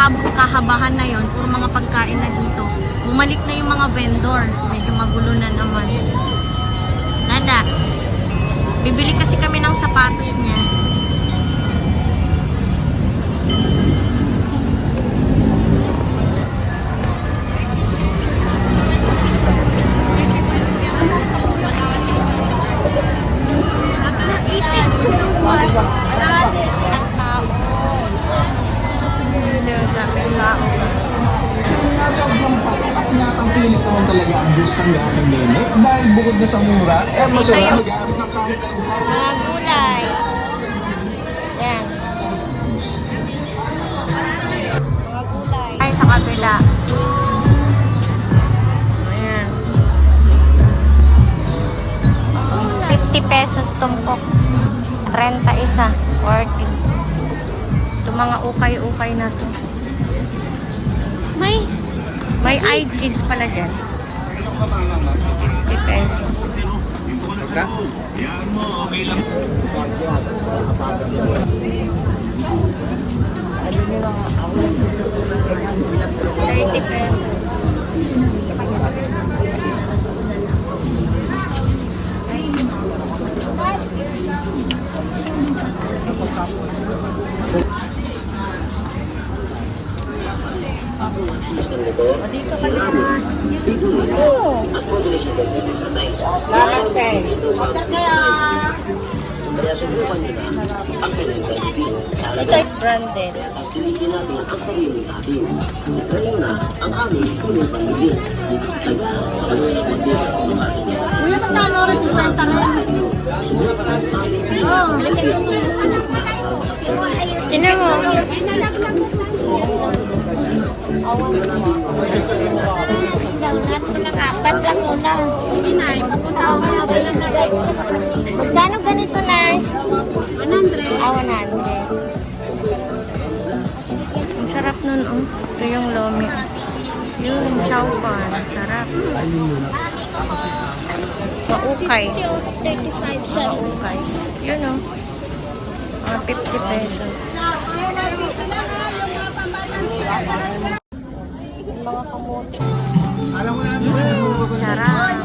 kahabahan na yon, puro mga pagkain na dito. Bumalik na yung mga vendor. Medyo magulo na naman. Nada. Bibili kasi kami ng sapatos niya. Ang pinis naman talaga ang juice ng gamang nene. Dahil bukod na sa mura, masarap mag-aamit ng kahit sa Mga gulay. Yan. Mga gulay. Ay, sa kabila. Ayan. 50 pesos tumpok. 30 isa. 40. Ito mga ukay-ukay na to. May iKids pala dyan. 50 pesos. Dito ka naman. Oo. Lahat siya eh. Kaya... Ito ay branded. Activity natin ang sarili natin. Ngayon na ang aming punong pamilya. Kuya, magkano rin si Santa rin? Oo. Tinan mo. Apat lang muna. Magkano ganito na? 100. Ah, 100. Ang sarap nun, oh. Ito yung lomi. Yun, chow pan. Sarap. Maukay. 35 sa ukay. Yun, oh. 50 pesos. Mga kamote. Sarap.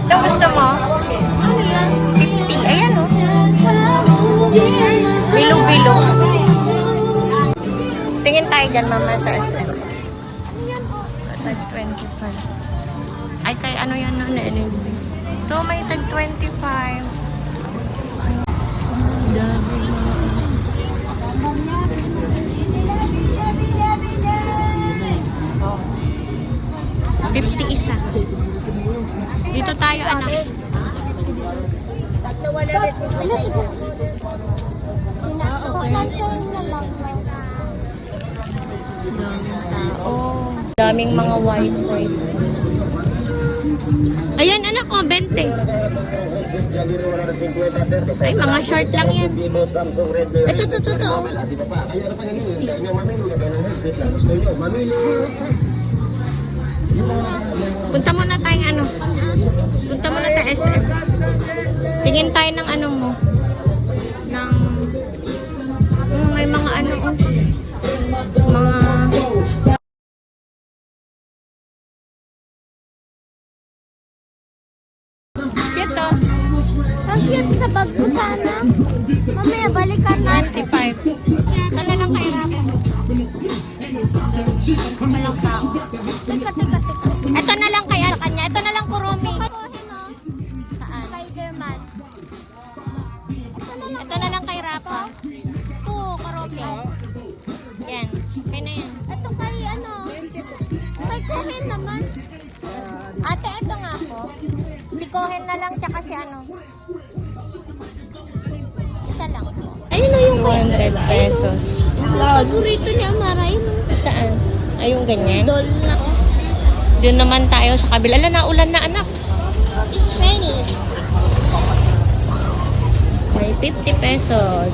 Ito gusto mo? 50. Ayan, oh. Bilo-bilo. Tingin tayo dyan, mama, sa SM. Tag 25. Ay, kay ano yan, no? Ito, may tag 25. Dami. 50 isa. Dito tayo, anak. Daming mga white rice. Ayan, anak ko, 20. Ay, mga short lang yan. Ito. Punta muna tayo ano. Punta muna tayo SM. Tingin tayo ng ano mo. Ng may mga ano mga ito. Ang cute sa bag ko sana. Mamaya balikan na. 25. Dala lang kay Rafa. Walang tao. Teka. Ito na lang kaya kanya. Ito na lang Kurumi. Saan? Spider-Man. Ito na lang kay Rafa. Ito, Kurumi. Yan. Kaya na yan. Ito kay ano? Kay Kohen naman. Ate, ito nga po. Si Cohen na lang tsaka si ano. Isa lang po. Ayun na yung 200 pesos. Paborito niya Maray. Saan? Ay, yung ganyan? Doll na. Doon naman tayo sa kabila. Ala, naulan na anak. It's raining. May 50 pesos.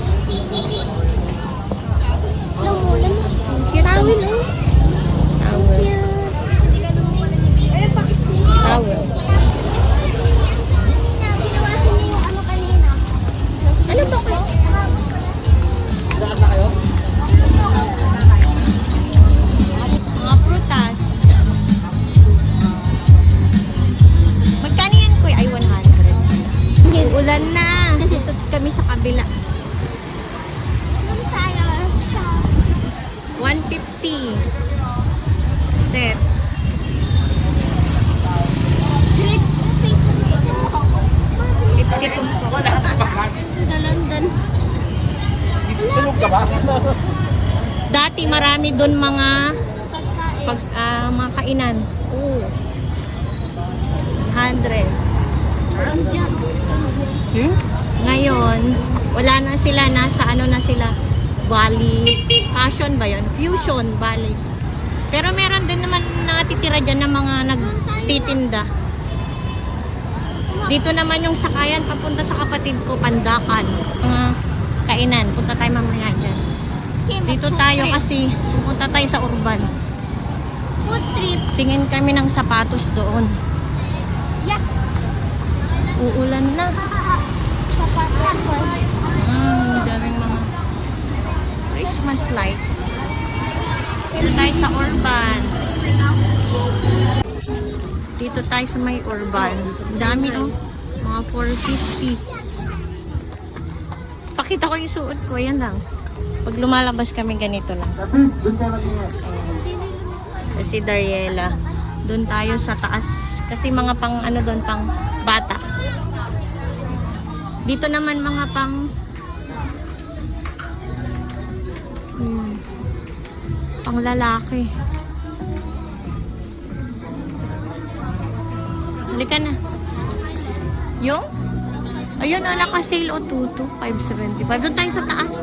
Namulan na. Tawil oh. Towel. Towel. Binawasan niya yung ano kanina. Ano ba kayo? Saan na kayo? Uulan na. Dito kami sa kabila. Ano tayo? 150. Set. Grades, okay. 50 tumpok. London. Tulog ka ba? Dati marami doon mga Pagkain. mga kainan. Oo. 100. Diyan. Ngayon, wala na sila. Nasa ano na sila? Bali. Passion ba yun? Fusion Bali. Pero meron din naman natitira dyan ng mga nagtitinda. Dito naman yung sakayan papunta sa kapatid ko, Pandakan. Mga kainan. Punta tayo mamaya dyan. Dito tayo kasi pupunta tayo sa urban. Food trip. Tingin kami ng sapatos doon. Yeah. Uulan na. Sapatos ko. Daming mga Christmas lights. Dito tayo sa urban. Dito tayo sa may urban. Dami oh. Mga 450. Pakita ko yung suot ko. Yan lang. Pag lumalabas kami ganito lang. Ayan. Si Dariela. Doon tayo sa taas. Kasi mga pang ano doon, pang bata. Dito naman mga pang pang lalaki. Halika na. Yung? Ayun o, naka-sale o 575. Doon tayo sa taas.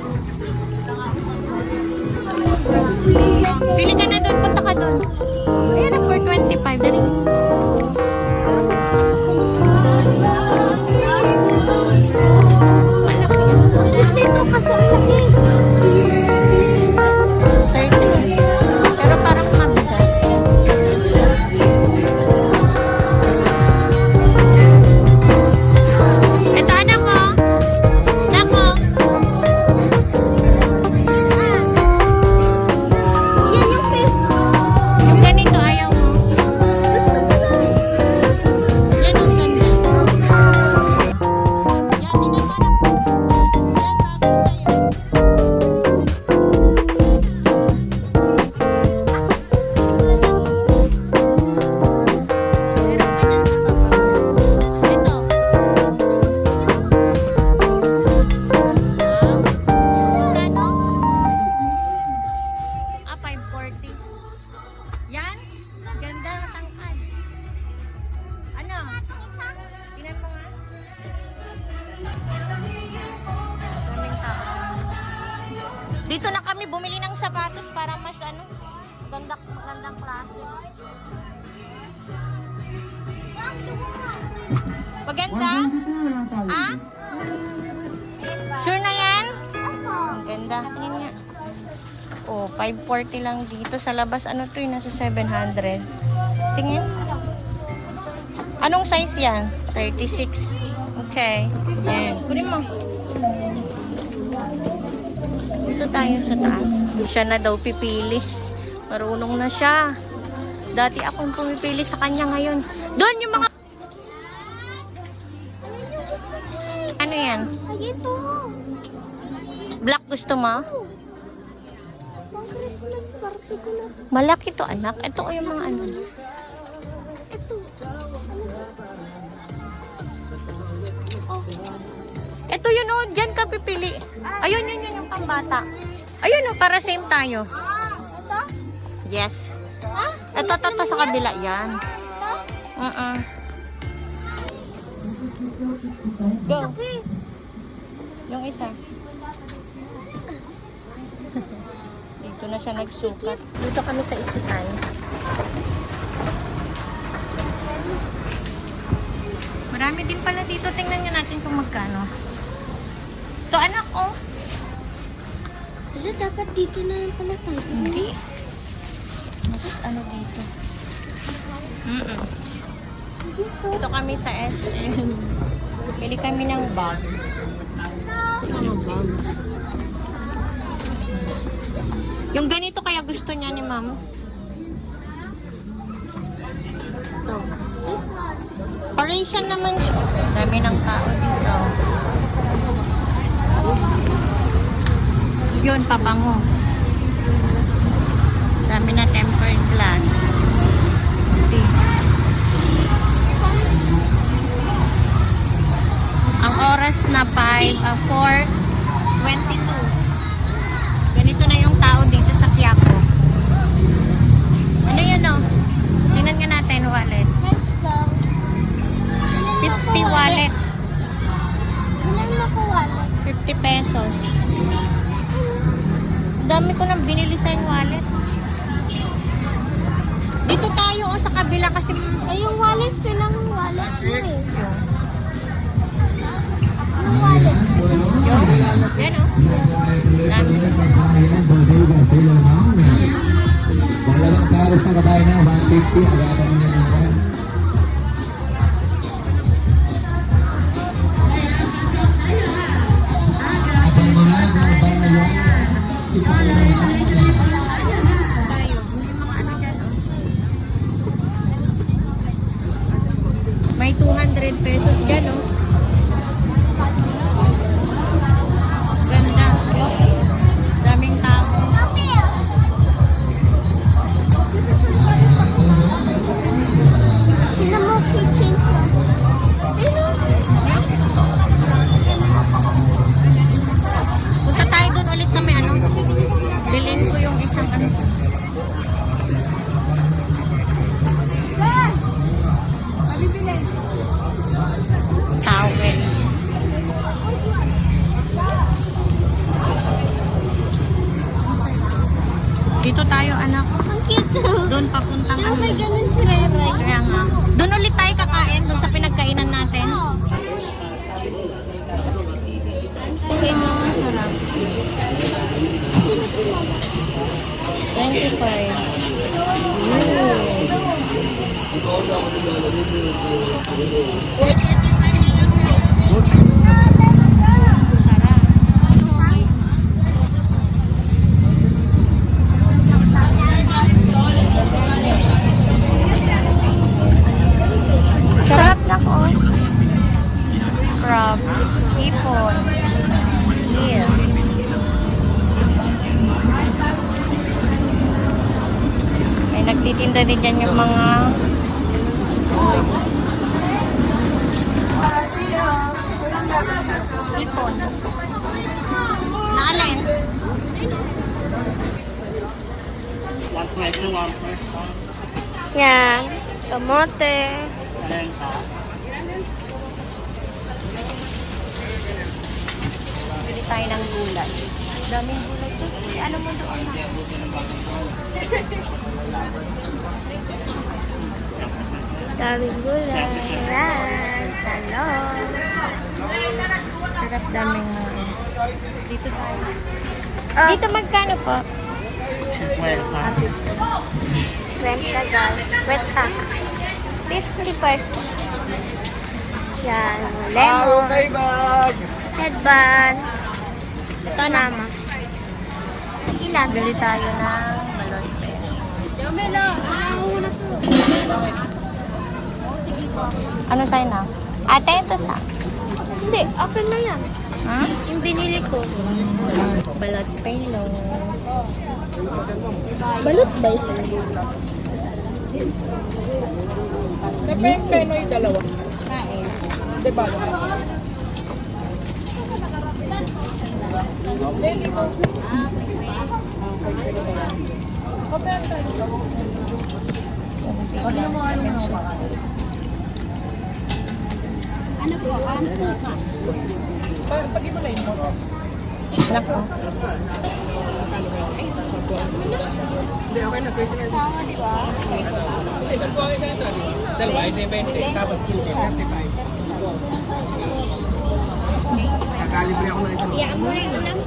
Pili ka na doon, punta ka doon. Ayun o, 425. Dali. Malaki. Dito kasi ang laki. 30. Pero parang mabigat. Ito anak mo. Anak mo. Yan yung face. Yung ganito ayaw mo. Gusto ko lang. Yan ang ganda. Yan, tingnan mo anak mo. Yan, bagay sa'yo. Meron pa dyan sa baba. Ito. Magkano? 540. Yan? Ganda, matangkad. Ano? Tingnan mo nga. Daming tao. Dito na kami bumili ng sapatos para mas ano, magandang klase. Maganda? Ah? Sure na yan? Opo. Ang ganda. Tingin nga. Oh, 540 lang dito. Sa labas, ano to yun? Nasa 700. Tingin. Anong size yan? 36. Okay. Yan. Kunin mo. Dito tayo sa taas. Siya na daw pipili. Marunong na siya. Dati akong pumipili sa kanya ngayon. Doon yung mga... Ano yan? Ay, ito. Black gusto mo? Pang Christmas party ko na. Malaki to anak. Ito ko yung mga ano. Ito. Ito yun o. Diyan ka pipili. Ayun yun yung pambata. Ayun o. Para same tayo. Ito? Yes. Ha? Ito sa kabila. Yan. Ito? Go. Okay. Yung isa. Dito na siya nagsukat. Dito kami sa isitan. Marami din pala dito. Tingnan nyo natin kung magkano. Ito anak ko. Wala, dapat dito na lang pala tayo. Hindi. Mas ano dito. Dito kami sa SM. Bili kami ng bag. Ano bag? Yung ganito kaya gusto niya ni ma'am. Ito. Parisian naman siya. Dami ng tao dito. Yun, pabango. Dami na tempered glass. Okay. Ang oras na 4:22. Ganito na yung tao dito sa Quiapo. Ano yun, oh? Tingnan nga natin, wallet. Let's go. 50 wallet. Ilan mo ko wallet? 50 pesos. Dami ko nang binili sa yung wallet. Dito tayo, oh, sa kabila kasi Ay, yung wallet, pinang wallet mo eh. Yung wallet, pinang yung, yan, oh. Dami. Dalawang pares na kabayan na, 150, agatan mo na naman. At ang mga babayan, May 200 pesos dyan, oh. Ganda. Daming tao. Tingnan mo keychains. Punta tayo dun ulit sa may ano. Bilhin ko yung isang ano. Towel. Dito tayo, anak. Ang cute. Doon papuntang Yung ano. may ganun si Rere. Kaya nga. Doon ulit tayo kakain. Doon sa pinagkainan natin. Oo. Okay, mga sarap. Sino sino? 25. Sarap na ko. Crab, hipon, eel. May nagtitinda din dyan yung mga hipon. Naalin? Yan. Kamote. Bili tayo ng gulay. Daming gulay to. Ano mo doon na? Daming gulay. Yan. Talong. Sarap daming mga. Dito tayo. Oh, Dito magkano po? 20 guys. Kwenta. 50%. Yan. Lemon. Headband. Ito na. Mama. Ilan? Bili tayo ng balot pen. Ano sa'yo na? Ate, ito sa? Hindi. Akin na yan. Ha? Yung binili ko. Balot pen, no? Balot ba ito? Penoy dalawa. Kain. Diba? Ano po? Pag-imalayin mo. Nako. Hindi, okay na. 20 minutes. Kasi dalawa kayo sa ito, di ba? Dalawa, isa yung 20. Tapos 15, 35. Kakalibre ako ng isang. Iyaan mo rin ulam.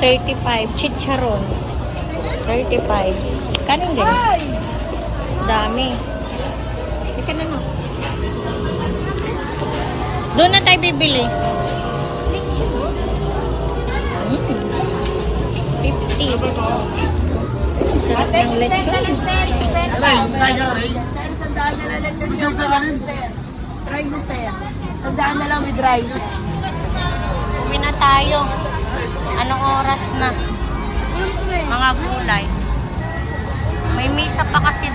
35. Chicharon. 35. Kanin din. Dami. Ika na no. Doon na tayo bibili. 50. Sarap ng lechon. Try mo sir. Sandaan na lang with rice. Uwi tayo. Anong oras na? Mga gulay. May misa pa kasi doon.